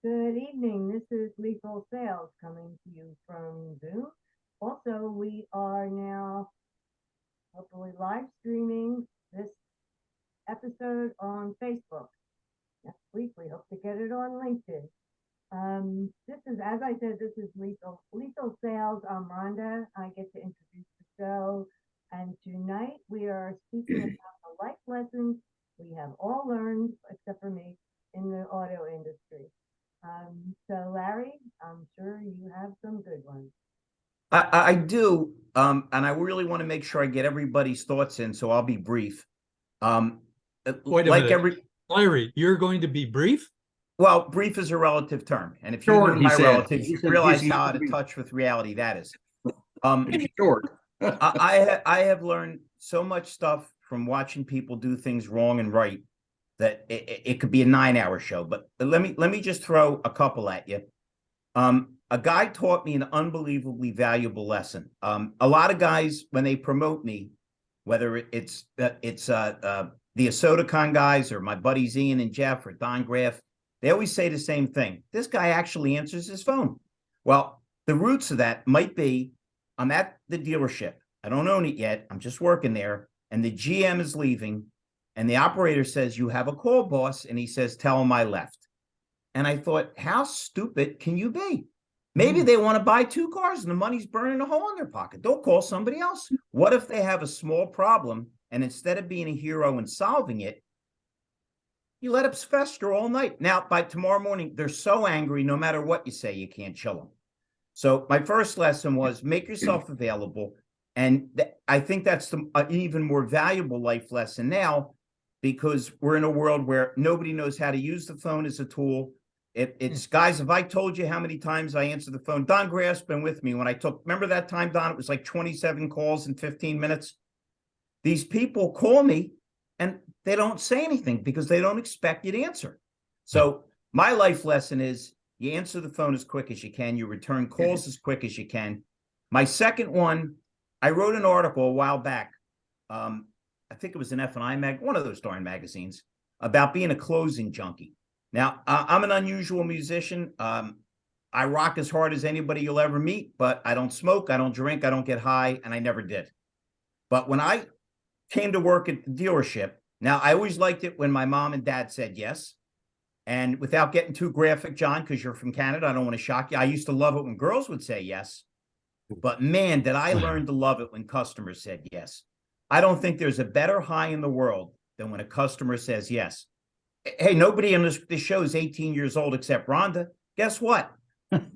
Good evening. This is Lethal Sales coming to you from Zoom. Also, we are now hopefully live streaming this episode on Facebook. Next week, we hope to get it on LinkedIn. This is, as I said, this is Lethal Sales. I'm Rhonda. I get to introduce the show. And tonight we are speaking about the life lessons we have all learned, except for me, in the auto industry. So Larry, I'm sure you have some good ones. I do, and I really want to make sure I get everybody's thoughts in, so I'll be brief. Wait a minute. Larry, you're going to be brief? Well, brief is a relative term, and if you knew my relatives, you realize how out of touch with reality that is. Short. I have learned so much stuff from watching people do things wrong and right that it could be a 9-hour show. But let me just throw a couple at you. A guy taught me an unbelievably valuable lesson. A lot of guys, when they promote me, whether it's the Asotacon guys or my buddies Ian and Jeff or Don Graff, they always say the same thing. This guy actually answers his phone. Well, the roots of that might be I'm at the dealership. I don't own it yet. I'm just working there. And the GM is leaving. And the operator says, "You have a call, boss." And he says, "Tell him I left." And I thought, how stupid can you be? Maybe they want to buy 2 cars and the money's burning a hole in their pocket. They'll call somebody else. What if they have a small problem and instead of being a hero and solving it, you let it fester all night? Now, by tomorrow morning, they're so angry, no matter what you say, you can't chill them. So my first lesson was make yourself available. And I think that's an even more valuable life lesson now, because we're in a world where nobody knows how to use the phone as a tool. It's guys, if I told you how many times I answered the phone, Don Graff's been with me when I remember that time, Don, it was like 27 calls in 15 minutes. These people call me and they don't say anything because they don't expect you to answer. So my life lesson is you answer the phone as quick as you can. You return calls as quick as you can. My second one, I wrote an article a while back. I think it was an F&I one of those darn magazines, about being a closing junkie. Now, I'm an unusual musician. I rock as hard as anybody you'll ever meet, but I don't smoke, I don't drink, I don't get high, and I never did. But when I came to work at the dealership, now I always liked it when my mom and dad said yes. And without getting too graphic, John, because you're from Canada, I don't want to shock you. I used to love it when girls would say yes. But man, did I learn to love it when customers said yes. I don't think there's a better high in the world than when a customer says yes. Hey, nobody in this show is 18 years old except Rhonda. Guess what?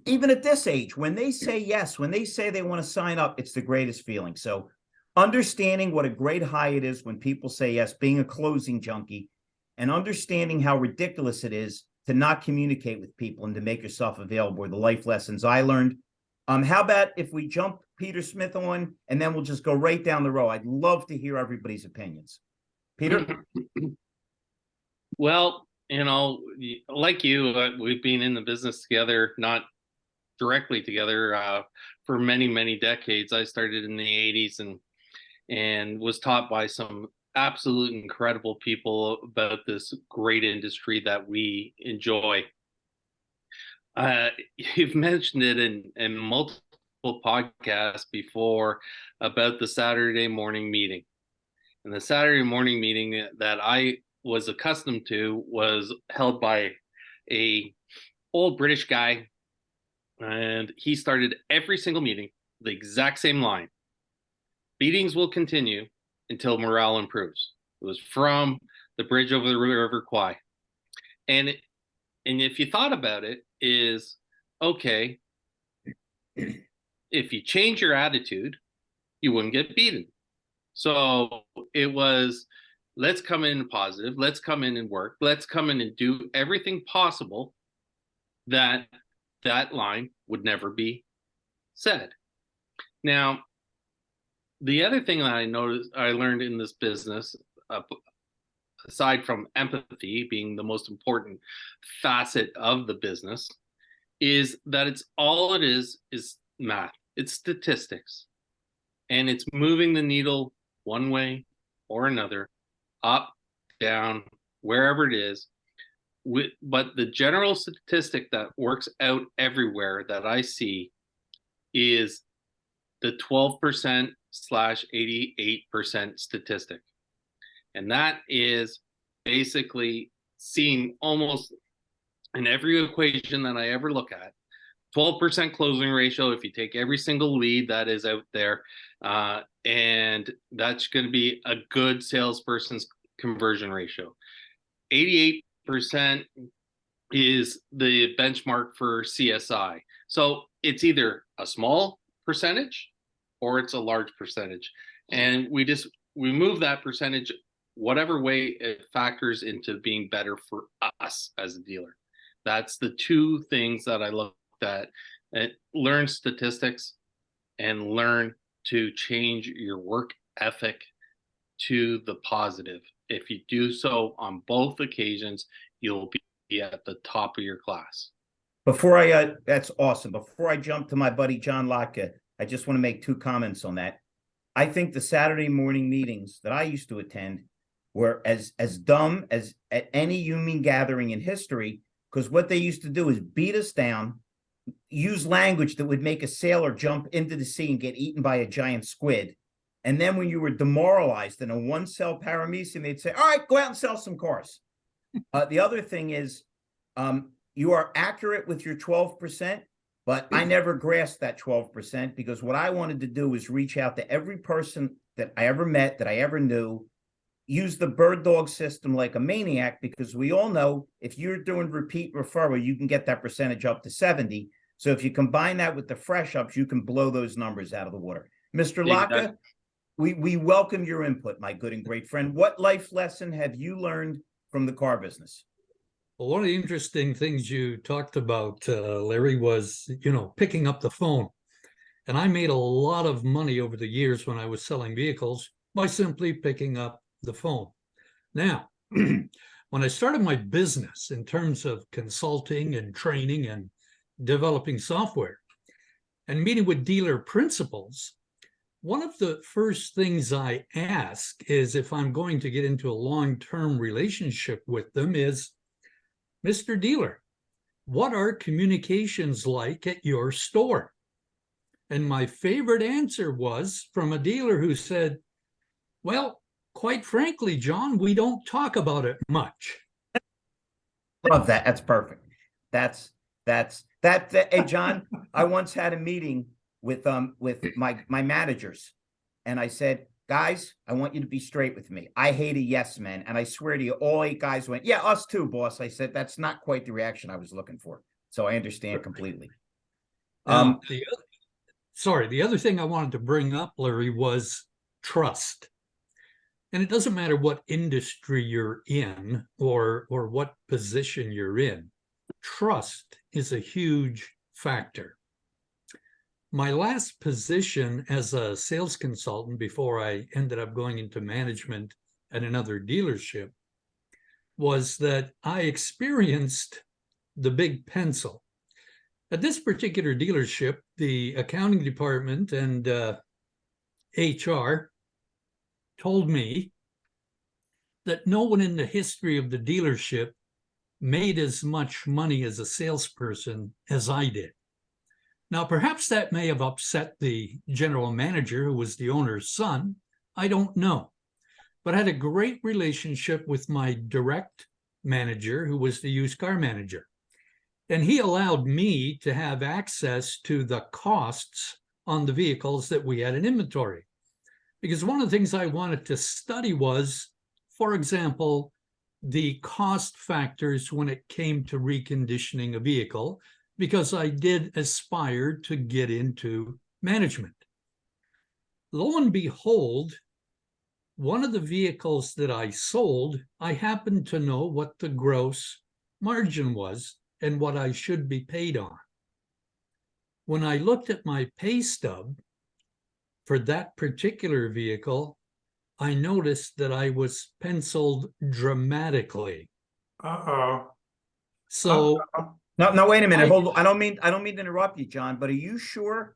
Even at this age, when they say yes, when they say they want to sign up, it's the greatest feeling. So understanding what a great high it is when people say yes, being a closing junkie, and understanding how ridiculous it is to not communicate with people and to make yourself available are the life lessons I learned. How about if we jump Peter Smith on, and then we'll just go right down the row? I'd love to hear everybody's opinions. Peter? Well, like you, we've been in the business together, not directly together, for many, many decades. I started in the 80s and was taught by some absolute incredible people about this great industry that we enjoy. You've mentioned it in multiple podcasts before about the Saturday morning meeting. And the Saturday morning meeting that I was accustomed to was held by a old British guy, and he started every single meeting the exact same line: meetings will continue until morale improves. It was from the bridge over the River Kwai. And if you thought about it, is okay, if you change your attitude, you wouldn't get beaten. So it was, let's come in positive, let's come in and work, let's come in and do everything possible that line would never be said. Now, the other thing that I learned in this business, aside from empathy being the most important facet of the business, is that it is math. It's statistics. And it's moving the needle one way or another, up, down, wherever it is, but the general statistic that works out everywhere that I see is the 12% slash 88% statistic. And that is basically seen almost in every equation that I ever look at. 12% closing ratio if you take every single lead that is out there, and that's going to be a good salesperson's conversion ratio. 88% is the benchmark for CSI. So it's either a small percentage or it's a large percentage, and we move that percentage whatever way it factors into being better for us as a dealer. That's the two things that I look at. Learn statistics and learn to change your work ethic to the positive. If you do so on both occasions, you'll be at the top of your class. That's awesome. Before I jump to my buddy John Latka, I just want to make two comments on that. I think the Saturday morning meetings that I used to attend were as dumb as at any union gathering in history, because what they used to do is beat us down, use language that would make a sailor jump into the sea and get eaten by a giant squid. And then when you were demoralized in a one-cell paramecium, they'd say, all right, go out and sell some cars. The other thing is, you are accurate with your 12%, but I never grasped that 12% because what I wanted to do was reach out to every person that I ever met, that I ever knew, use the bird dog system like a maniac, because we all know if you're doing repeat referral, you can get that percentage up to 70. So if you combine that with the fresh ups, you can blow those numbers out of the water. Mr. Latka, we welcome your input, my good and great friend. What life lesson have you learned from the car business? Well, one of the interesting things you talked about, Larry, was, picking up the phone. And I made a lot of money over the years when I was selling vehicles by simply picking up the phone. Now, when I started my business in terms of consulting and training and developing software and meeting with dealer principals, one of the first things I ask is, if I'm going to get into a long-term relationship with them, is, Mr. Dealer, what are communications like at your store? And my favorite answer was from a dealer who said, well, quite frankly, John, we don't talk about it much. Love that. That's perfect. That's hey, John, I once had a meeting with my managers, and I said, guys, I want you to be straight with me. I hate a yes man. And I swear to you, all 8 guys went, yeah, us too, boss. I said, that's not quite the reaction I was looking for. So I understand completely. The other thing I wanted to bring up, Larry, was trust. And it doesn't matter what industry you're in or what position you're in. Trust is a huge factor. My last position as a sales consultant before I ended up going into management at another dealership was that I experienced the big pencil. At this particular dealership, the accounting department and HR told me that no one in the history of the dealership made as much money as a salesperson as I did. Now, perhaps that may have upset the general manager, who was the owner's son. I don't know. But I had a great relationship with my direct manager, who was the used car manager. And he allowed me to have access to the costs on the vehicles that we had in inventory. Because one of the things I wanted to study was, for example, the cost factors when it came to reconditioning a vehicle, because I did aspire to get into management. Lo and behold, one of the vehicles that I sold, I happened to know what the gross margin was and what I should be paid on. When I looked at my pay stub for that particular vehicle, I noticed that I was penciled dramatically. So no, wait a minute. Hold on. I don't mean to interrupt you, John, but are you sure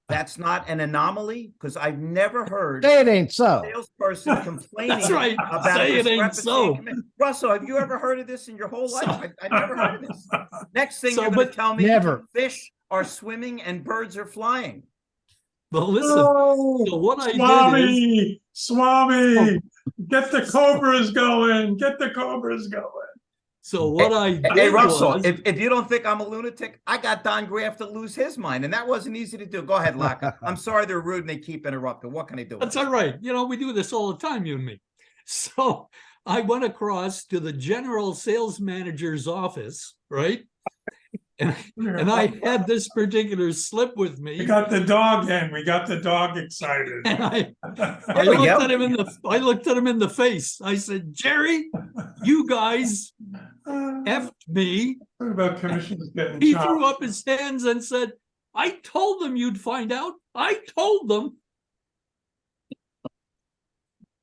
that's not an anomaly? Because I've never heard Say it ain't so. salesperson complaining That's right. about Say a it ain't discrepancy. so. Russell, have you ever heard of this in your whole life? I never heard of this. Next thing So, you're going to but tell me, never. fish are swimming and birds are flying. But listen, No, so what I did is, Swami, Swami, get the cobras going. Get the cobras going. so what I did Hey, Russell, was, if you don't think I'm a lunatic, I got Don Graff to lose his mind, and that wasn't easy to do. Go ahead, Latka. I'm sorry they're rude and they keep interrupting. What can I do? that's all right. You know, we do this all the time, you and me. So I went across to the general sales manager's office, right? And I had this particular slip with We me. got the dog in. We got the dog excited. And I There we looked go. at him I looked at him in the face. I said, Jerry, you guys effed me. What about commissions getting He chopped? threw up his hands and said, I told them you'd find out. I told them.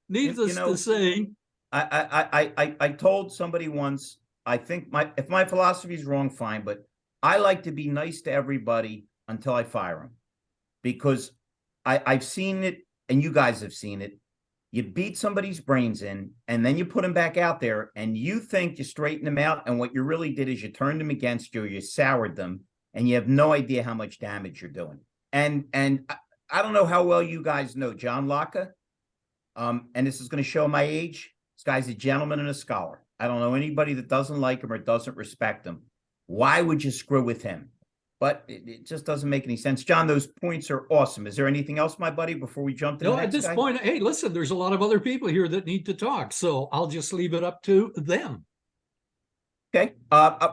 Needless know, to say, I told somebody once, I think if my philosophy is wrong, fine, but I like to be nice to everybody until I fire them, because I've seen it, and you guys have seen it. You beat somebody's brains in, and then you put them back out there, and you think you straighten them out, and what you really did is you turned them against you, or you soured them, and you have no idea how much damage you're doing. And I don't know how well you guys know John Latka, and this is going to show my age. This guy's a gentleman and a scholar. I don't know anybody that doesn't like him or doesn't respect him. Why would you screw with him? But it just doesn't make any sense. John, those points are awesome. Is there anything else, my buddy, before we jump to the no, next at this guy? point, hey, listen, there's a lot of other people here that need to talk. So I'll just leave it up to them. Okay.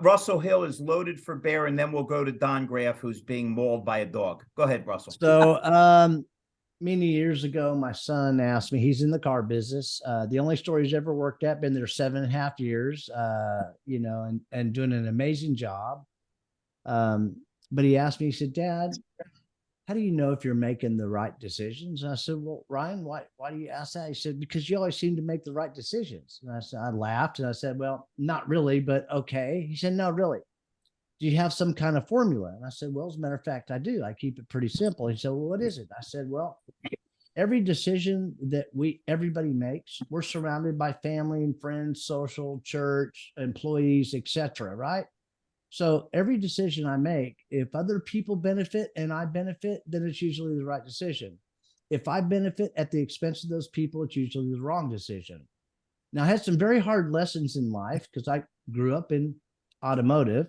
Russell Hill is loaded for bear, and then we'll go to Don Graff, who's being mauled by a dog. Go ahead, Russell. So, many years ago, my son asked me, he's in the car business. The only store he's ever worked at, been there 7.5 years, and doing an amazing job. But he asked me, he said, Dad, how do you know if you're making the right decisions? And I said, well, Ryan, why do you ask that? He said, because you always seem to make the right decisions. And I laughed and I said, well, not really, but okay. He said, no, really. Do you have some kind of formula? And I said, well, as a matter of fact, I do. I keep it pretty simple. He said, well, what is it? I said, well, every decision that everybody makes, we're surrounded by family and friends, social, church, employees, etc. Right? So every decision I make, if other people benefit and I benefit, then it's usually the right decision. If I benefit at the expense of those people, it's usually the wrong decision. Now, I had some very hard lessons in life because I grew up in automotive.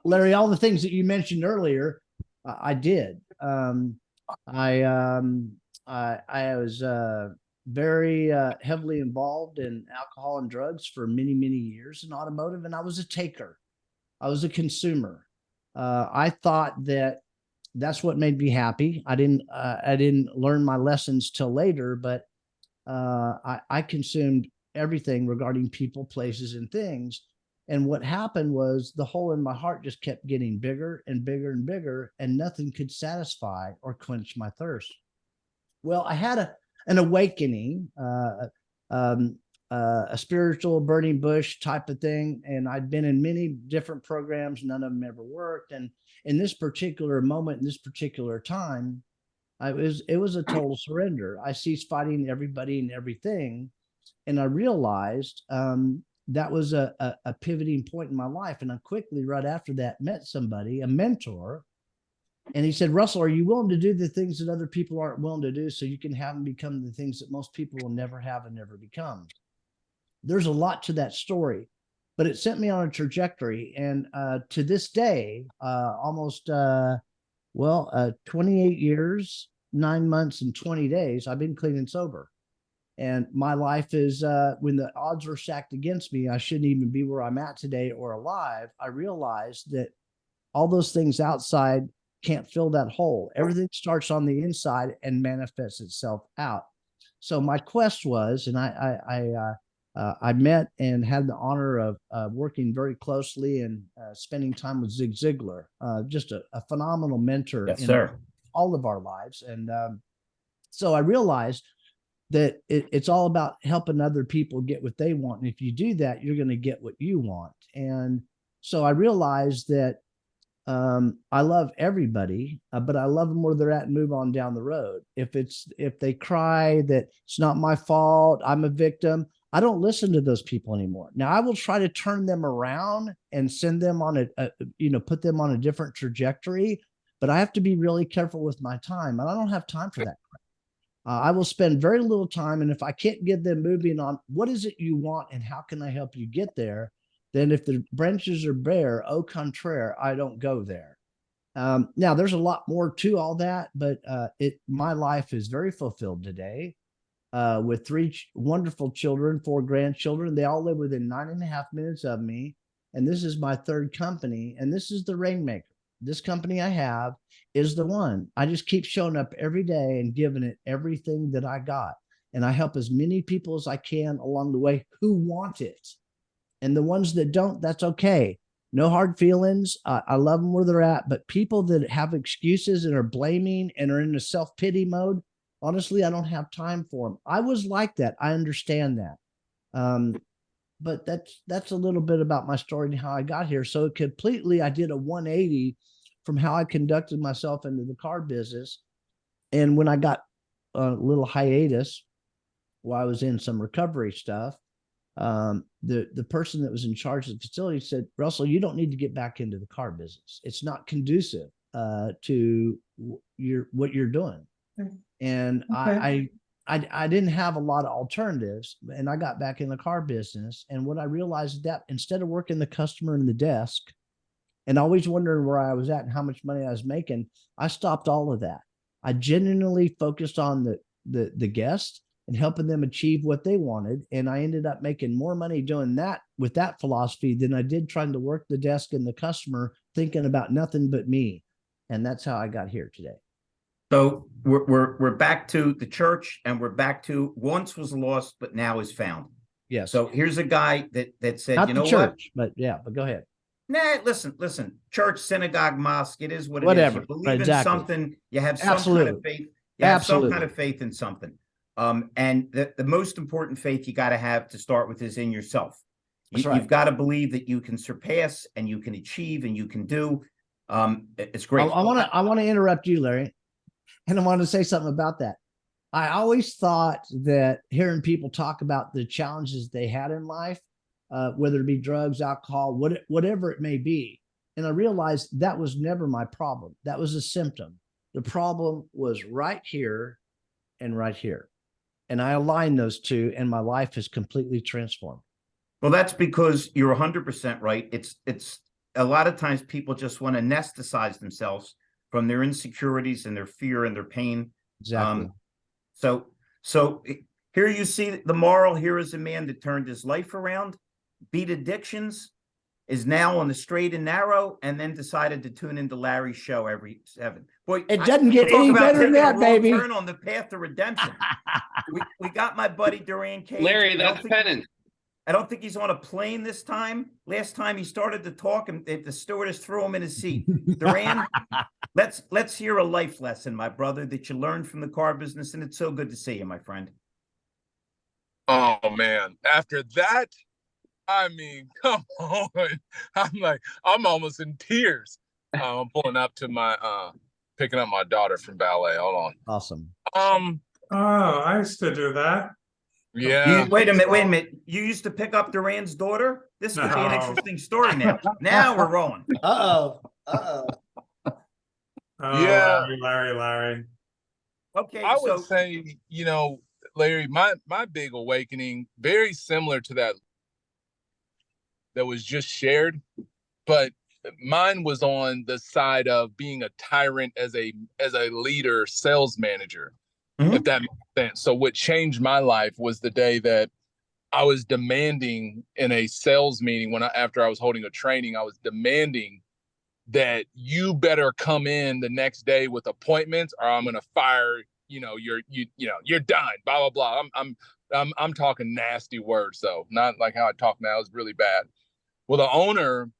Larry, all the things that you mentioned earlier, I did. I was very heavily involved in alcohol and drugs for many, many years in automotive, and I was a taker. I was a consumer. I thought that that's what made me happy. I didn't learn my lessons till later, but I consumed everything regarding people, places, and things. And what happened was the hole in my heart just kept getting bigger and bigger and bigger, and nothing could satisfy or quench my thirst. Well, I had an awakening, a spiritual burning bush type of thing. And I'd been in many different programs. None of them ever worked. And in this particular moment, in this particular time, it was a total surrender. I ceased fighting everybody and everything. And I realized that was a pivoting point in my life. And I quickly, right after that, met somebody, a mentor. And he said, Russell, are you willing to do the things that other people aren't willing to do so you can have them become the things that most people will never have and never become? There's a lot to that story, but it sent me on a trajectory. And to this day, almost 28 years, 9 months, and 20 days, I've been clean and sober. And my life is, when the odds were stacked against me, I shouldn't even be where I'm at today or alive. I realized that all those things outside can't fill that hole. Everything starts on the inside and manifests itself out. So my quest was, and I met and had the honor of working very closely and spending time with Zig Ziglar, just a phenomenal mentor in all of our lives. And so I realized that it's all about helping other people get what they want. And if you do that, you're going to get what you want. And so I realized that I love everybody, but I love them where they're at and move on down the road. If they cry that it's not my fault, I'm a victim, I don't listen to those people anymore. Now I will try to turn them around and send them on put them on a different trajectory, but I have to be really careful with my time, and I don't have time for that. I will spend very little time, and if I can't get them moving on, what is it you want and how can I help you get there? Then if the branches are bare, au contraire, I don't go there. Now there's a lot more to all that, but my life is very fulfilled today with three wonderful children, 4 grandchildren. They all live within 9.5 minutes of me. And this is my 3rd company. And this is the Rainmaker. This company I have is the one. I just keep showing up every day and giving it everything that I got. And I help as many people as I can along the way who want it. And the ones that don't, that's okay. No hard feelings. I love them where they're at. But people that have excuses and are blaming and are in a self-pity mode, honestly, I don't have time for them. I was like that. I understand that. But that's a little bit about my story and how I got here. So I did a 180 from how I conducted myself into the car business. And when I got a little hiatus while I was in some recovery stuff, the person that was in charge of the facility said, Russell, you don't need to get back into the car business. It's not conducive to what you're doing. And Okay. I didn't have a lot of alternatives, and I got back in the car business. And what I realized is that instead of working the customer in the desk and always wondering where I was at and how much money I was making, I stopped all of that. I genuinely focused on the guest and helping them achieve what they wanted. And I ended up making more money doing that with that philosophy than I did trying to work the desk and the customer thinking about nothing but me. And that's how I got here today. So we're back to the church, and we're back to once was lost, but now is found. Yes. So here's a guy that said, Not you the know church, what? but go ahead. Nah, listen. Church, synagogue, mosque, it is what it is. Whatever. You believe Exactly. in something, you have some Absolutely. kind of faith. You have some kind Absolutely. of faith in something. And the most important faith you got to have to start with is in yourself. That's right. You've got to believe that you can surpass and you can achieve and you can do. It's great. I want to interrupt you, Larry, and I want to say something about that. I always thought that hearing people talk about the challenges they had in life, whether it be drugs, alcohol, whatever it may be, and I realized that was never my problem. That was a symptom. The problem was right here and right here. And I aligned those two, and my life is completely transformed. Well, that's because you're 100% right. It's a lot of times people just want to anesthetize themselves from their insecurities and their fear and their pain. Exactly. So here you see the moral. Here is a man that turned his life around, beat addictions, is now on the straight and narrow, and then decided to tune into Larry's show every 7. Boy, it doesn't get any better than that, baby. Turn on the path to redemption. we got my buddy Durran Cage. Larry, that's penance. I don't think he's on a plane this time. Last time he started to talk, and the stewardess threw him in his seat. Durran, let's hear a life lesson, my brother, that you learned from the car business, and it's so good to see you, my friend. Oh man, after that, I mean, come on. I'm almost in tears. I'm pulling up to my picking up my daughter from ballet. Hold on. Awesome. Oh, I used to do that. Yeah. Wait a minute. You used to pick up Durran's daughter? This could be an interesting story now. Now we're rolling. Uh-oh. Oh, Yeah. Larry. Okay. I would say, Larry, my big awakening, very similar to that was just shared, but mine was on the side of being a tyrant as a leader, sales manager, if that makes sense. So what changed my life was the day that I was demanding in a sales meeting after I was holding a training, I was demanding that you better come in the next day with appointments or I'm going to fire, you're done, blah, blah, blah. I'm talking nasty words, though, not like how I talk now. Is really bad. Well, the owner,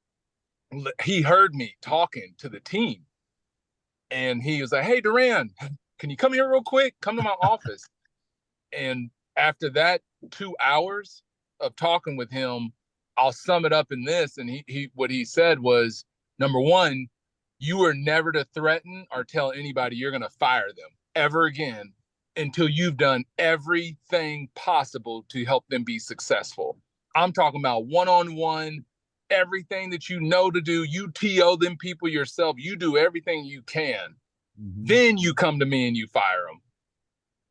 he heard me talking to the team and he was like, hey, Durran, can you come here real quick? Come to my office. And after that 2 hours of talking with him, I'll sum it up in this. And what he said was, number one, You are never to threaten or tell anybody you're going to fire them ever again until you've done everything possible to help them be successful. I'm talking about one-on-one, everything that you know to do. You TO them people yourself. You do everything you can. Then you come to me and you fire them.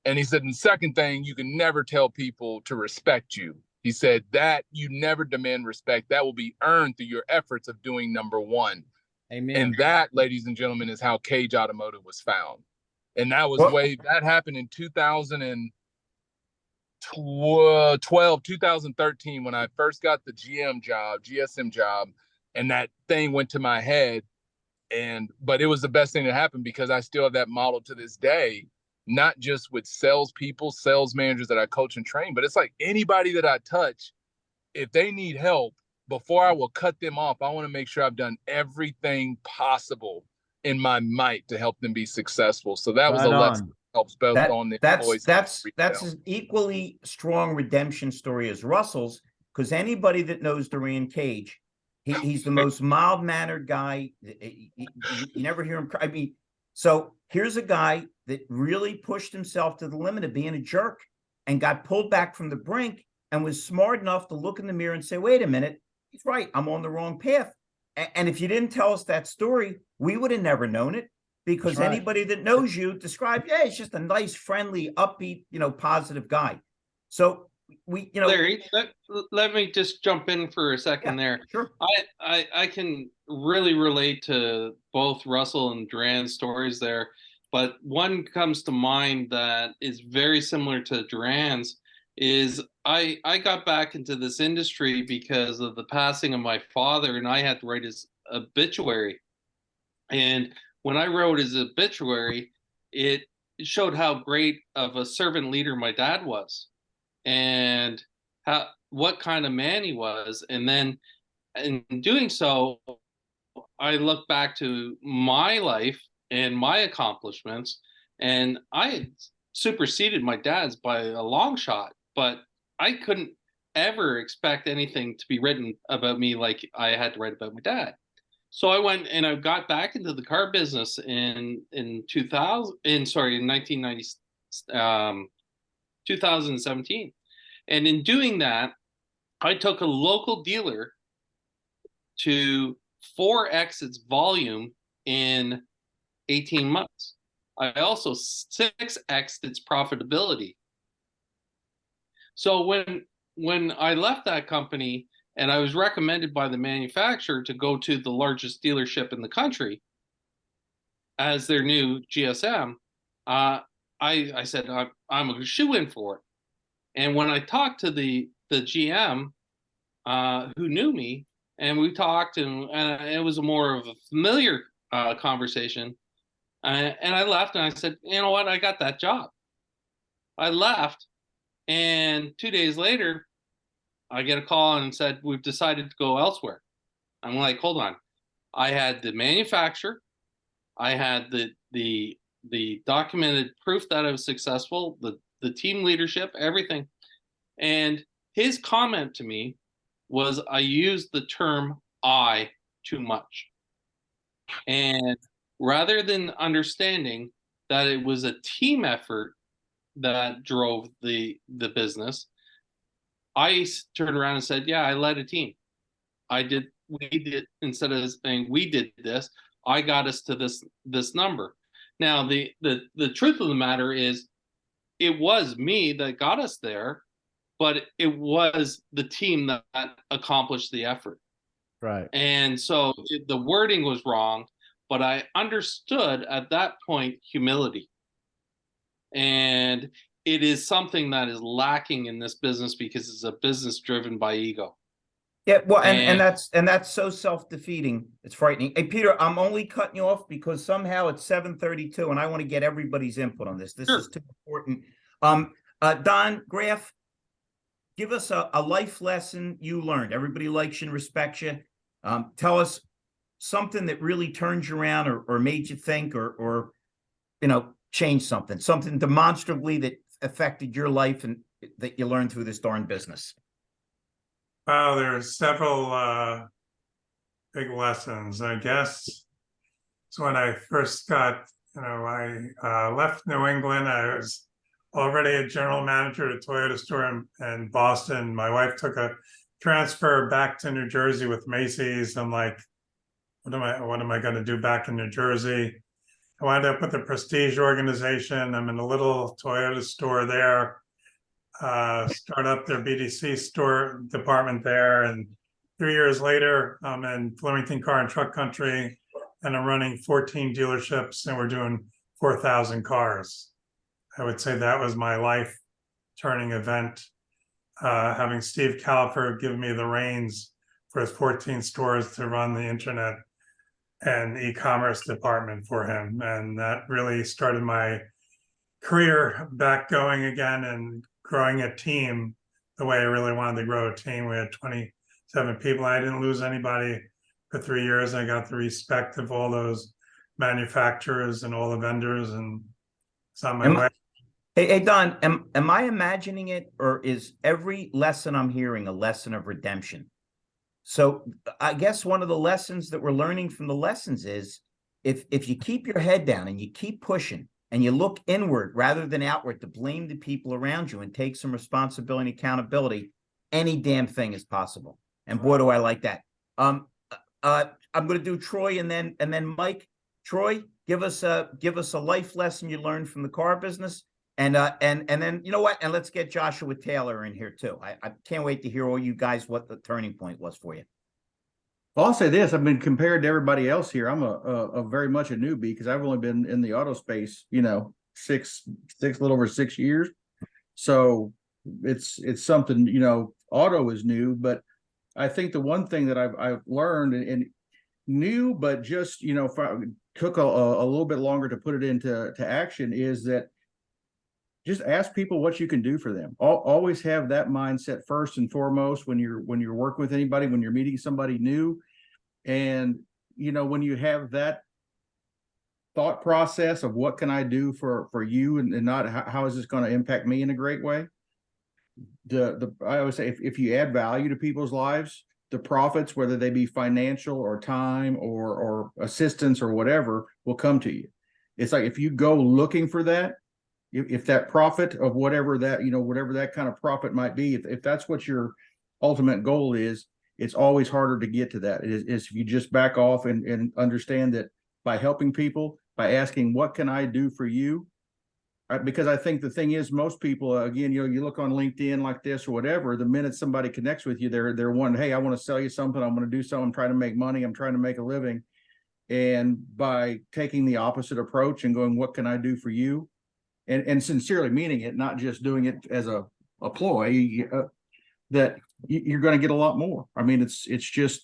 And he said, and the second thing, you can never tell people to respect you. He said that you never demand respect. That will be earned through your efforts of doing number one. Amen. And that, ladies and gentlemen, is how Cage Automotive was found. And that was that happened in 2012, 2013, when I first got the GSM job, and that thing went to my head. But it was the best thing that happened because I still have that model to this day, not just with salespeople, sales managers that I coach and train, but it's like anybody that I touch, if they need help, before I will cut them off, I want to make sure I've done everything possible in my might to help them be successful. So that was a lesson that helps both on the employees. That's an equally strong redemption story as Russell's, because anybody that knows Durran Cage, he's the most mild-mannered guy. You never hear him cry. I mean, so here's a guy that really pushed himself to the limit of being a jerk and got pulled back from the brink and was smart enough to look in the mirror and say, wait a minute, he's right, I'm on the wrong path. And if you didn't tell us that story, we would have never known it, because anybody that knows you describes, yeah, he's just a nice, friendly, upbeat, positive guy. So Larry, let me just jump in for a second there. Sure. I can really relate to both Russell and Durran's stories there, but one comes to mind that is very similar to Durran's. Is I got back into this industry because of the passing of my father, and I had to write his obituary. And when I wrote his obituary, it showed how great of a servant leader my dad was, and what kind of man he was. And then in doing so, I look back to my life and my accomplishments, and I had superseded my dad's by a long shot, but I couldn't ever expect anything to be written about me like I had to write about my dad. So I went and I got back into the car business in 1990, 2017. And in doing that, I took a local dealer to 4x its volume in 18 months. I also 6x its profitability. So when I left that company and I was recommended by the manufacturer to go to the largest dealership in the country as their new GSM, I said I'm a shoe-in for it. And when I talked to the GM who knew me, and we talked, and it was more of a familiar conversation, and I left and I said, you know what, I got that job. I left, and 2 days later, I get a call and said, we've decided to go elsewhere. I'm like, hold on. I had the manufacturer, I had the documented proof that I was successful, the team leadership, everything. And his comment to me was I used the term I too much. And rather than understanding that it was a team effort that drove the business, I turned around and said, yeah, I led a team. We did, instead of saying we did this, I got us to this number. Now, the truth of the matter is it was me that got us there, but it was the team that accomplished the effort. Right. And so the wording was wrong, but I understood at that point humility. And it is something that is lacking in this business because it's a business driven by ego. Yeah, well, and that's so self-defeating. It's frightening. Hey, Peter, I'm only cutting you off because somehow it's 7:32, and I want to get everybody's input on this. This is too important. Don Graff, give us a life lesson you learned. Everybody likes you and respects you. Tell us something that really turned you around, or made you think, or changed something demonstrably that affected your life and that you learned through this darn business. Wow, there are several big lessons. I guess So when I first got, I left New England. I was already a general manager at a Toyota store in Boston. My wife took a transfer back to New Jersey with Macy's. I'm like, what am I going to do back in New Jersey? I wound up with a prestige organization. I'm in a little Toyota store there. Start up their BDC store department there, and 3 years later, I'm in Flemington Car and Truck Country, and I'm running 14 dealerships, and we're doing 4,000 cars. I would say that was my life turning event. Having Steve Califer give me the reins for his 14 stores to run the internet and e-commerce department for him. And that really started my career back going again and growing a team the way I really wanted to grow a team. We had 27 people. I didn't lose anybody for 3 years. I got the respect of all those manufacturers and all the vendors, and it's on my way. Hey, Don, am I imagining it, or is every lesson I'm hearing a lesson of redemption? So I guess one of the lessons that we're learning from the lessons is if you keep your head down and you keep pushing and you look inward rather than outward to blame the people around you and take some responsibility and accountability, any damn thing is possible. And boy, do I like that. I'm going to do Troy and then Mike. Troy, give us a life lesson you learned from the car business. And then, you know what? And let's get Joshua Taylor in here too. I can't wait to hear all you guys what the turning point was for you. Well, I'll say this: I've been compared to everybody else here. I'm a very much a newbie because I've only been in the auto space, six little over 6 years. So it's something, auto is new, but I think the one thing that I've learned and new, but just took a little bit longer to put it into action is that just ask people what you can do for them. Always have that mindset first and foremost when you're working with anybody, when you're meeting somebody new. And, when you have that thought process of what can I do for you and not how is this going to impact me in a great way? I always say if you add value to people's lives, the profits, whether they be financial or time or assistance or whatever, will come to you. It's like if you go looking for that, if that profit of whatever that, whatever that kind of profit might be, if that's what your ultimate goal is, it's always harder to get to that. Is if you just back off and understand that by helping people, by asking, what can I do for you? Because I think the thing is, most people, again, you look on LinkedIn like this or whatever, the minute somebody connects with you, they're wanting, hey, I want to sell you something. I'm going to do something. I'm trying to make money. I'm trying to make a living. And by taking the opposite approach and going, what can I do for you? And sincerely meaning it, not just doing it as a ploy, that you're going to get a lot more. I mean, it's just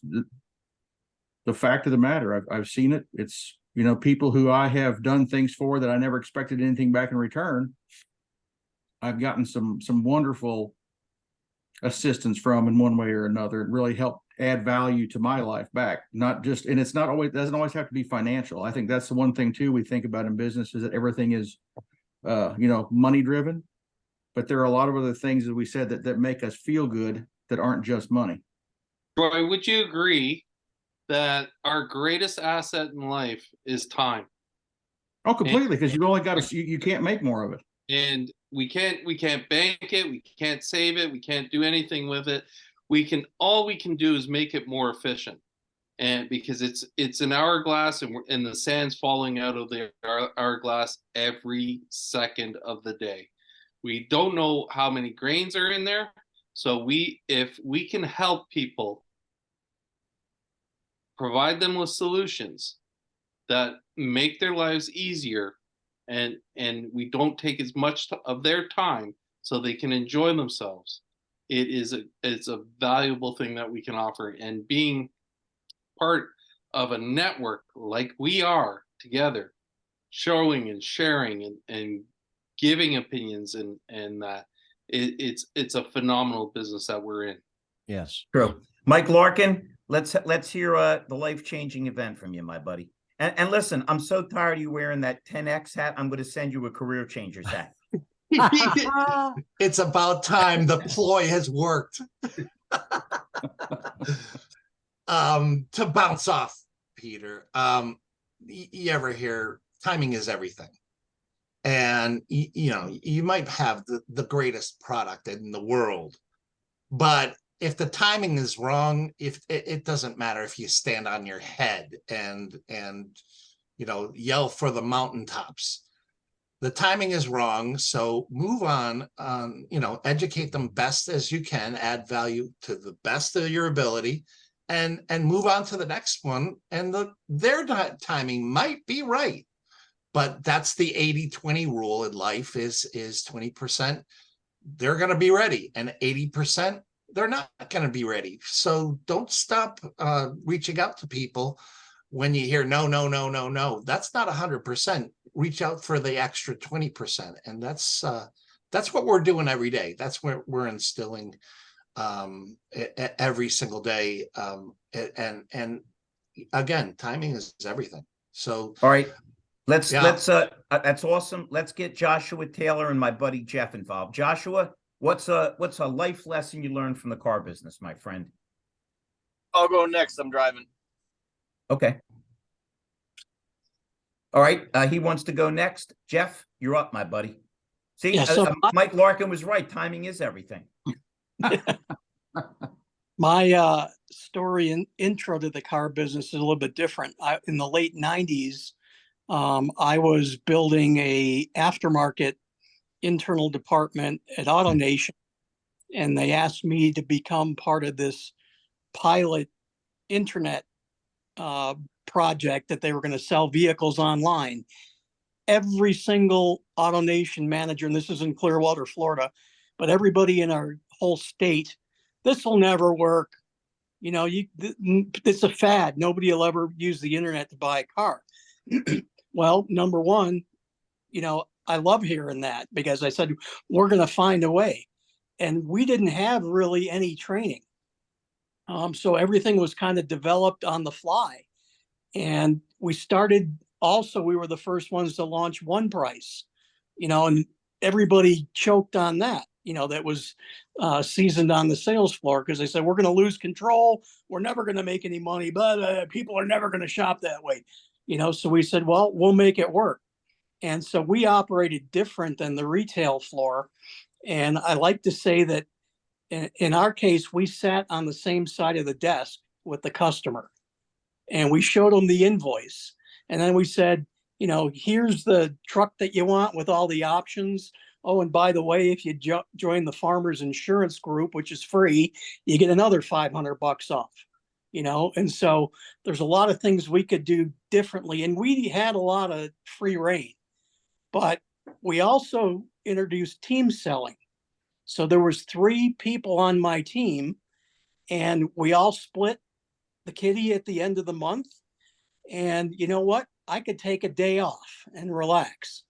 the fact of the matter. I've seen it. It's, people who I have done things for that I never expected anything back in return. I've gotten some wonderful assistance from in one way or another. It really helped add value to my life back. Not just, and it's not always, doesn't always have to be financial. I think that's the one thing too we think about in business is that everything is money driven, but there are a lot of other things, as we said, that make us feel good that aren't just money. Troy, would you agree that our greatest asset in life is time? Oh, completely, because you only got you can't make more of it. And we can't bank it, we can't save it, we can't do anything with it. All we can do is make it more efficient. And because it's an hourglass and the sand's falling out of the hourglass every second of the day. We don't know how many grains are in there. So if we can help people, provide them with solutions that make their lives easier, and we don't take as much of their time so they can enjoy themselves, it's a valuable thing that we can offer. And being part of a network like we are together, showing and sharing and giving opinions and that it's a phenomenal business that we're in. Yes. True. Mike Larkin, let's hear the life-changing event from you, my buddy. And listen, I'm so tired of you wearing that 10X hat. I'm going to send you a career changer's hat. It's about time. The ploy has worked. To bounce off, Peter, you ever hear timing is everything. And you know, you might have the greatest product in the world, but if the timing is wrong, if it doesn't matter if you stand on your head and you know, yell for the mountaintops. The timing is wrong, so move on. You know, educate them best as you can, add value to the best of your ability, and move on to the next one. And their timing might be right, but that's the 80-20 rule in life. Is 20% they're going to be ready, and 80% they're not going to be ready. So don't stop reaching out to people when you hear no, no, no, no, no. That's not 100%. Reach out for the extra 20%, and that's what we're doing every day. That's what we're instilling every single day. And again, timing is everything. So all right, let's that's awesome. Let's get Joshua Taylor and my buddy Jeff involved. Joshua, what's a life lesson you learned from the car business, my friend? I'll go next. I'm driving. Okay. All right. He wants to go next. Jeff, you're up, my buddy. See, Yeah, so Mike Larkin was right. Timing is everything. My story and intro to the car business is a little bit different. In the late 90s, I was building a aftermarket internal department at AutoNation, and they asked me to become part of this pilot internet project that they were going to sell vehicles online. Every single AutoNation manager, and this is in Clearwater, Florida, but everybody in our whole state, this will never work. You know, it's a fad. Nobody will ever use the internet to buy a car. Well, number one, you know, I love hearing that, because I said, we're going to find a way. And we didn't have really any training. So everything was kind of developed on the fly. And we started, also, we were the first ones to launch one price, you know, and everybody choked on that. You know, that was seasoned on the sales floor, because they said, we're going to lose control. We're never going to make any money, but people are never going to shop that way. You know, so we said, well, we'll make it work. And so we operated different than the retail floor. And I like to say that in our case, we sat on the same side of the desk with the customer, and we showed them the invoice. And then we said, you know, here's the truck that you want with all the options. Oh, and by the way, if you join the Farmers Insurance Group, which is free, you get another $500 off, you know? And so there's a lot of things we could do differently. And we had a lot of free reign, but we also introduced team selling. So there was 3 people on my team, and we all split the kitty at the end of the month. And you know what? I could take a day off and relax,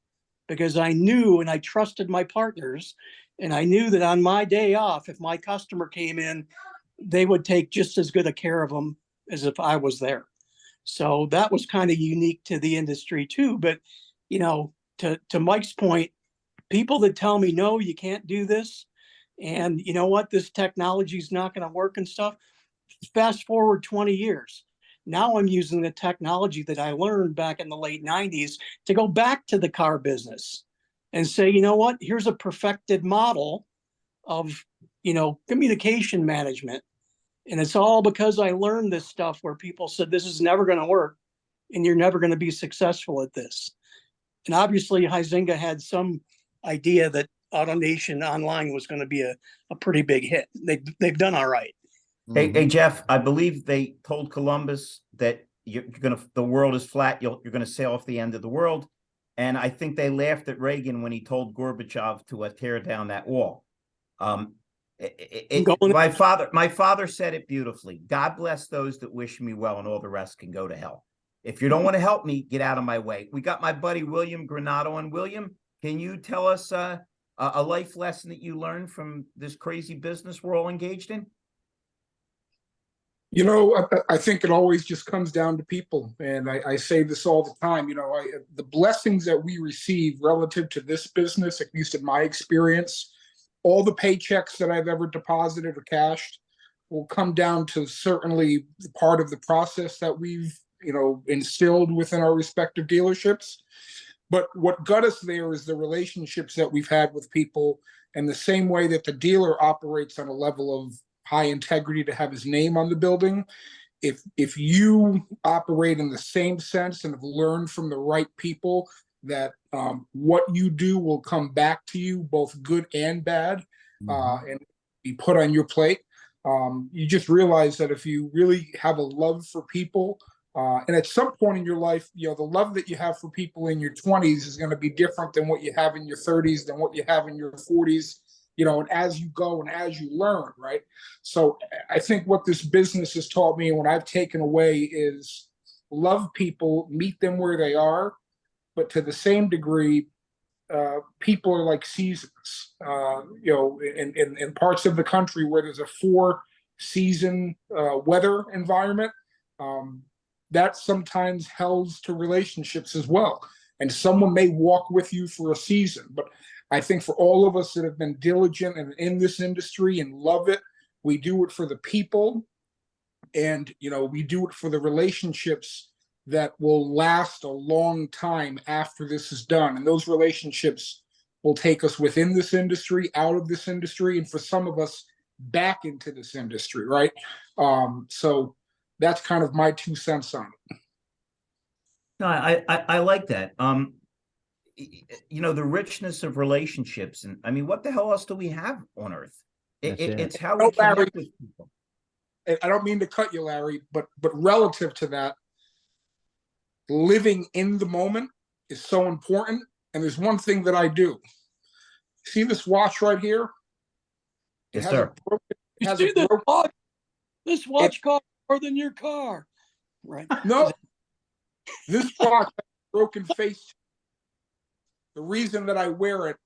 because I knew and I trusted my partners. And I knew that on my day off, if my customer came in, they would take just as good a care of them as if I was there. So that was kind of unique to the industry too. But, you know, to Mike's point, people that tell me, no, you can't do this, and you know what, this technology is not going to work and stuff. Fast forward 20 years. Now I'm using the technology that I learned back in the late 90s to go back to the car business and say, you know what, here's a perfected model of, you know, communication management. And it's all because I learned this stuff where people said, this is never going to work and you're never going to be successful at this. And obviously Huizinga had some idea that AutoNation online was going to be a pretty big hit. They've done all right. Hey, Jeff, I believe they told Columbus that the world is flat. You're going to sail off the end of the world. And I think they laughed at Reagan when he told Gorbachev to tear down that wall. My father said it beautifully. God bless those that wish me well, and all the rest can go to hell. If you don't want to help me, get out of my way. We got my buddy William Granado on. William, can you tell us a life lesson that you learned from this crazy business we're all engaged in? You know, I think it always just comes down to people. And I say this all the time, you know, the blessings that we receive relative to this business, at least in my experience, all the paychecks that I've ever deposited or cashed will come down to certainly the part of the process that we've instilled within our respective dealerships. But what got us there is the relationships that we've had with people, and the same way that the dealer operates on a level of high integrity to have his name on the building. If you operate in the same sense and have learned from the right people that what you do will come back to you, both good and bad, and be put on your plate, you just realize that if you really have a love for people, and at some point in your life, the love that you have for people in your 20s is going to be different than what you have in your 30s, than what you have in your 40s, and as you go and as you learn, right? So I think what this business has taught me and what I've taken away is love people, meet them where they are, but to the same degree, people are like seasons. In parts of the country where there's a 4-season weather environment, that sometimes helps to relationships as well. And someone may walk with you for a season, but I think for all of us that have been diligent and in this industry and love it, we do it for the people, and we do it for the relationships that will last a long time after this is done. And those relationships will take us within this industry, out of this industry, and for some of us back into this industry, right? So that's kind of my 2 cents on it. No, I like that. The richness of relationships, and I mean, what the hell else do we have on earth? It's how we connect with people. I don't mean to cut you, Larry, but relative to that, living in the moment is so important. And there's one thing that I do. See this watch right here? Yes, sir. This watch costs more than your car, right? No, this watch has a broken face. The reason that I wear it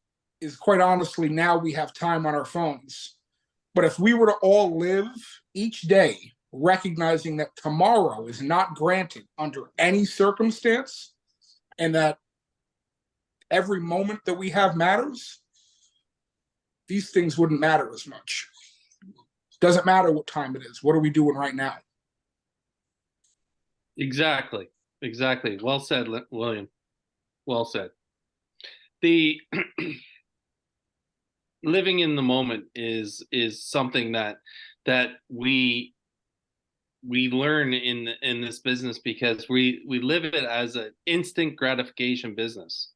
is, quite honestly, now we have time on our phones. But if we were to all live each day recognizing that tomorrow is not granted under any circumstance, and that every moment that we have matters, these things wouldn't matter as much. Doesn't matter what time it is. What are we doing right now? Exactly. Well said, William. Well said. The living in the moment is something that we learn in this business, because we live it as an instant gratification business,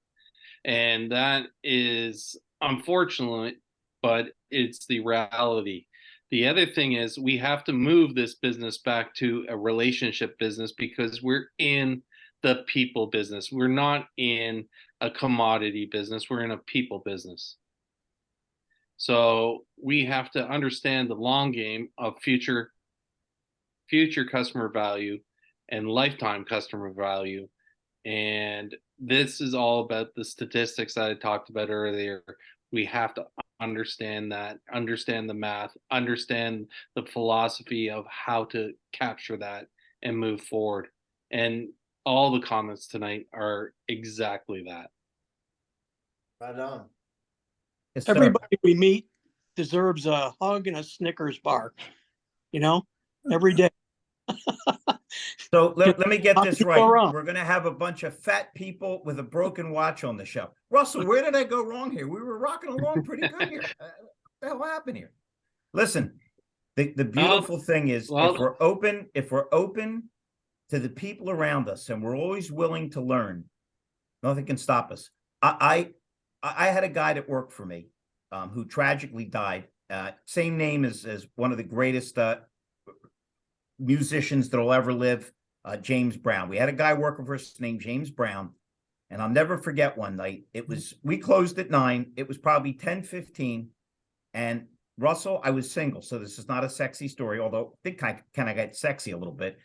and that is unfortunate, but it's the reality. The other thing is we have to move this business back to a relationship business, because we're in the people business. We're not in a commodity business. We're in a people business. So we have to understand the long game of future customer value and lifetime customer value. And this is all about the statistics that I talked about earlier. We have to understand that, understand the math, understand the philosophy of how to capture that and move forward. And all the comments tonight are exactly that. Right on. Yes, Everybody we meet deserves a hug and a Snickers bar, every day. So let me get this right. We're going to have a bunch of fat people with a broken watch on the show. Russell, where did I go wrong here? We were rocking along pretty good here. What the hell happened here? Listen, the beautiful thing is, if we're open to the people around us, and we're always willing to learn, nothing can stop us. I had a guy that worked for me who tragically died. Same name as one of the greatest musicians that'll ever live, James Brown. We had a guy working for us named James Brown, and I'll never forget one night. We closed at 9. It was probably 10:15, and Russell, I was single, so this is not a sexy story, although it kind of got sexy a little bit.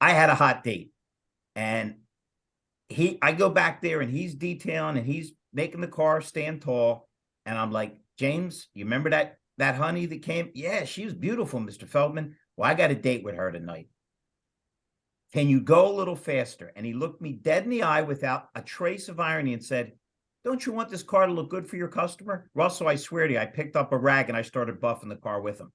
I had a hot date, and I go back there, and he's detailing, and he's making the car stand tall, and I'm like, James, you remember that honey that came? Yeah, she was beautiful, Mr. Feldman. Well, I got a date with her tonight. Can you go a little faster? And he looked me dead in the eye without a trace of irony and said, don't you want this car to look good for your customer? Russell, I swear to you, I picked up a rag and I started buffing the car with him.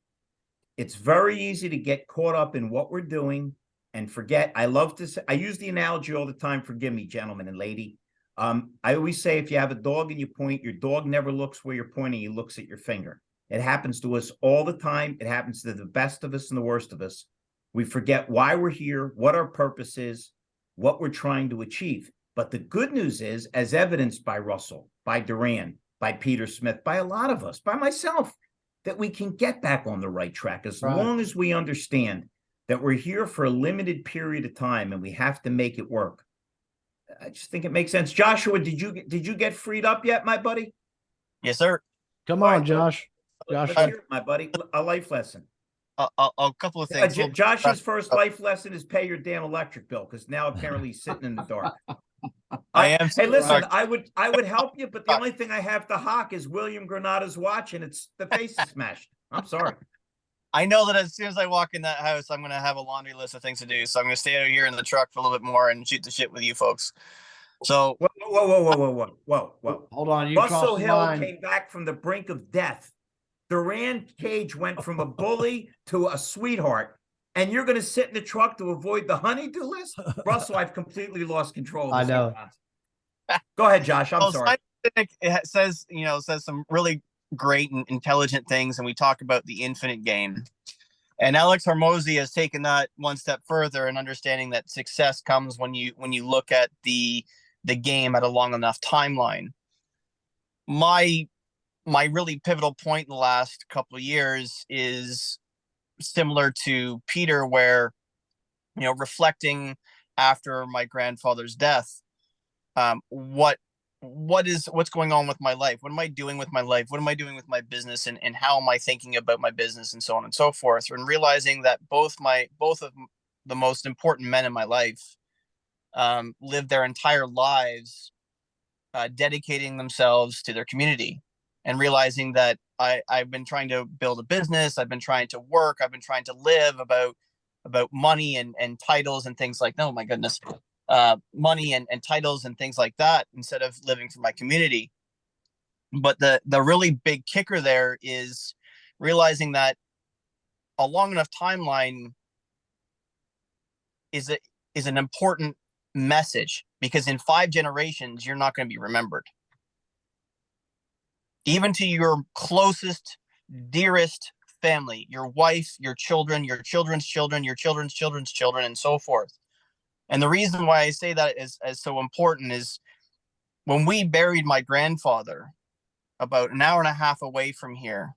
It's very easy to get caught up in what we're doing and forget. I love to say, I use the analogy all the time. Forgive me, gentlemen and lady. I always say, if you have a dog and you point, your dog never looks where you're pointing. He looks at your finger. It happens to us all the time. It happens to the best of us and the worst of us. We forget why we're here, what our purpose is, what we're trying to achieve. But the good news is, as evidenced by Russell, by Durran, by Peter Smith, by a lot of us, by myself, that we can get back on the right track as long as we understand that we're here for a limited period of time and we have to make it work. I just think it makes sense. Joshua, did you get freed up yet, my buddy? Yes, sir. Come on, Josh. Let's hear it, my buddy. A life lesson. A couple of things. Josh's first life lesson is pay your damn electric bill, because now apparently he's sitting in the dark. Hey, listen, I would help you, but the only thing I have to hawk is William Granada's watch, and it's the face is smashed. I'm sorry. I know that as soon as I walk in that house, I'm going to have a laundry list of things to do. So I'm going to stay out here in the truck for a little bit more and shoot the shit with you folks. So whoa. Hold on. Russell Hill came back from the brink of death. Durran Cage went from a bully to a sweetheart. And you're going to sit in the truck to avoid the honey-do list? Russell, I've completely lost control of this. I know. Go ahead, Josh. I'm sorry. It says some really great and intelligent things, and we talk about the infinite game. And Alex Hormozy has taken that one step further in understanding that success comes when you look at the game at a long enough timeline. My really pivotal point in the last couple of years is similar to Peter, where, reflecting after my grandfather's death, what's going on with my life? What am I doing with my life? What am I doing with my business? And how am I thinking about my business, and so on and so forth? And realizing that both of the most important men in my life lived their entire lives dedicating themselves to their community, and realizing that I've been trying to build a business. I've been trying to work. I've been trying to live about money and titles and things like, oh my goodness, money and titles and things like that, instead of living for my community. But the really big kicker there is realizing that a long enough timeline is an important message, because in 5 generations, you're not going to be remembered. Even to your closest, dearest family, your wife, your children, your children's children, your children's children's children, and so forth. And the reason why I say that is as so important is when we buried my grandfather about an hour and a half away from here,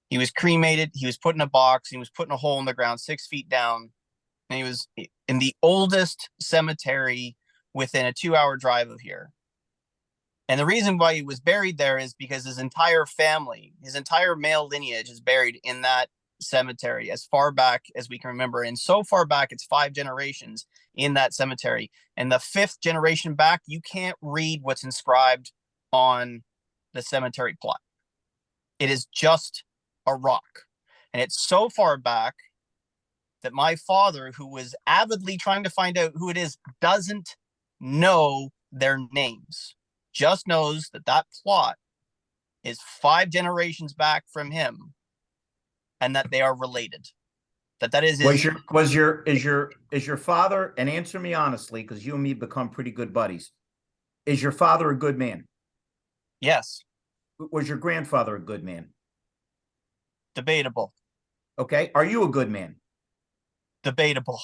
he was cremated, he was put in a box, he was put in a hole in the ground 6 feet down, and he was in the oldest cemetery within a 2-hour drive of here. And the reason why he was buried there is because his entire family, his entire male lineage is buried in that cemetery as far back as we can remember. And so far back, it's 5 generations in that cemetery. And the 5th generation back, you can't read what's inscribed on the cemetery plot. It is just a rock. And it's so far back that my father, who was avidly trying to find out who it is, doesn't know their names. Just knows that plot is 5 generations back from him, and that they are related. That is is your father, and answer me honestly, because you and me become pretty good buddies. Is your father a good man? Yes. Was your grandfather a good man? Debatable. Okay. Are you a good man? Debatable.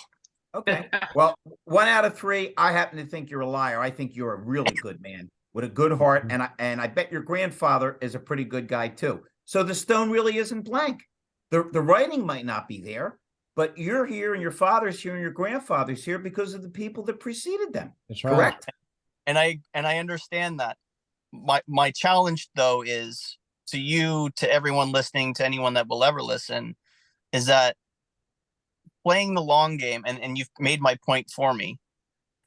Okay. Well, 1 out of 3, I happen to think you're a liar. I think you're a really good man with a good heart, and I bet your grandfather is a pretty good guy too. So the stone really isn't blank. The writing might not be there, but you're here, and your father's here, and your grandfather's here because of the people that preceded them. That's right. Correct? And I understand that. My challenge, though, is to you, to everyone listening, to anyone that will ever listen, is that playing the long game, and you've made my point for me,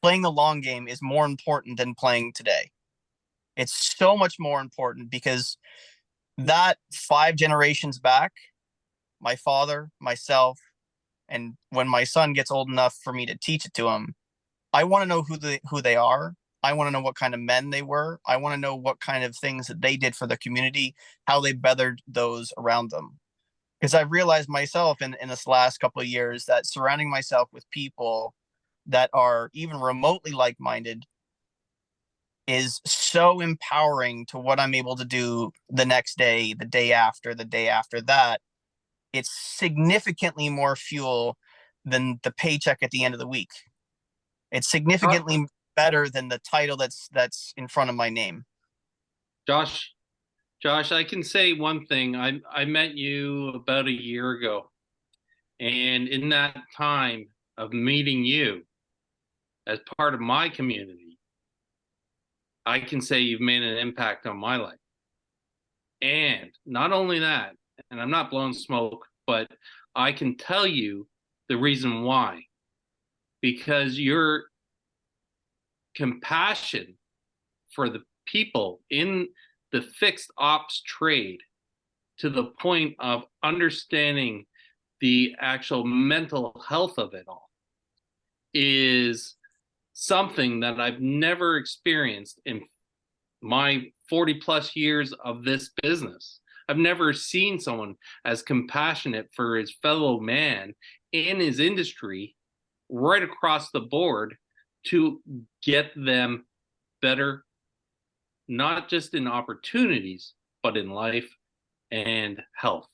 playing the long game is more important than playing today. It's so much more important, because that 5 generations back, my father, myself, and when my son gets old enough for me to teach it to him, I want to know who they are. I want to know what kind of men they were. I want to know what kind of things that they did for the community, how they bethered those around them. because I've realized myself in this last couple of years that surrounding myself with people that are even remotely like-minded is so empowering to what I'm able to do the next day, the day after that. It's significantly more fuel than the paycheck at the end of the week. It's significantly better than the title that's in front of my name. Josh, I can say one thing. I met you about a year ago, and in that time of meeting you as part of my community, I can say you've made an impact on my life. And not only that, and I'm not blowing smoke, but I can tell you the reason why. Because your compassion for the people in the fixed ops trade, to the point of understanding the actual mental health of it all, is something that I've never experienced in my 40 plus years of this business. I've never seen someone as compassionate for his fellow man in his industry right across the board to get them better, not just in opportunities, but in life and health.